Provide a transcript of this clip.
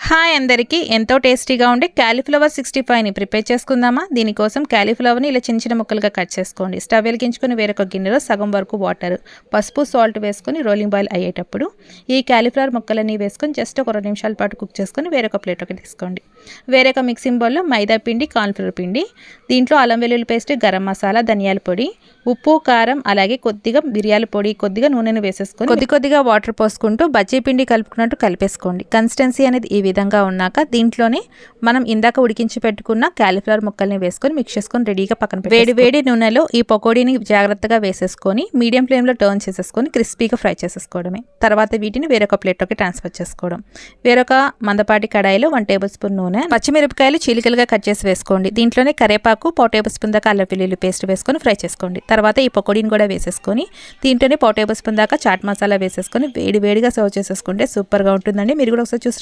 Hi అందరికీ ఎంతో టేస్టీగా ఉండే క్యాలీఫ్లవర్ 65ని ప్రిపేర్ చేసుకుందామా. దీనికోసం క్యాలీఫ్లవర్ని ఇలా చిన్న చిన్న ముక్కలుగా కట్ చేసుకోండి. స్టవ్ వెలిగించుకొని వేరొక గిన్నెలో సగం వరకు వాటర్, పసుపు, సాల్ట్ వేసుకొని రోలింగ్ బాయిల్ అయ్యేటప్పుడు ఈ క్యాలీఫ్లవర్ ముక్కలన్నీ వేసుకొని జస్ట్ ఒక 2 నిమిషాల పాటు కుక్ చేసుకొని వేరొక ప్లేట్లోకి తీసుకోండి. వేరొక మిక్సింగ్ బౌల్లో మైదా పిండి, కార్న్ఫ్లవర్ పిండి, దీంట్లో అల్లం వెల్లుల్లి పేస్ట్, గరం మసాలా, ధనియాల పొడి, ఉప్పు, కారం, అలాగే కొద్దిగా మిరియాల పొడి, కొద్దిగా నూనెను వేసేసుకొని కొద్దిగా వాటర్ పోసుకుంటూ బజ్జీ పిండి కలుపుకున్నట్టు కలిపేసుకోండి. కన్సిస్టెన్సీ అనేది ఈ విధంగా ఉన్నాక దీంట్లోనే మనం ఇందాక ఉడికించి పెట్టుకున్న క్యాలీఫ్లవర్ ముక్కల్ని వేసుకొని మిక్స్ చేసుకొని రెడీగా పక్కన వేడి నూనెలో ఈ పకోడీని జాగ్రత్తగా వేసేసుకొని మీడియం ఫ్లేమ్లో టర్న్ చేసేసుకొని క్రిస్పీగా ఫ్రై చేసేసుకోవడమే. తర్వాత వీటిని వేరొక ప్లేట్లోకి ట్రాన్స్ఫర్ చేసుకోవడం. వేరొక మందపాటి కడాయిలో 1 టేబుల్ స్పూన్ నూనె, పచ్చిమిరపకాయలు చీలికలుగా కట్ చేసి వేసుకోండి. దీంట్లోనే కరేపాకు 1 టేబుల్ స్పూన్ దాకా అల్లం వెల్లుల్లి పేస్ట్ వేసుకొని ఫ్రై చేసుకోండి. తర్వాత ఈ పకోడీని కూడా వేసేసుకొని దీంట్లోనే 1 టేబుల్ స్పూన్ దాకా చాట్ మసాలా వేసేసుకొని వేడిగా సర్వ్ చేసేసుకుంటే సూపర్గా ఉంటుందండి. మీరు కూడా ఒకసారి చూసి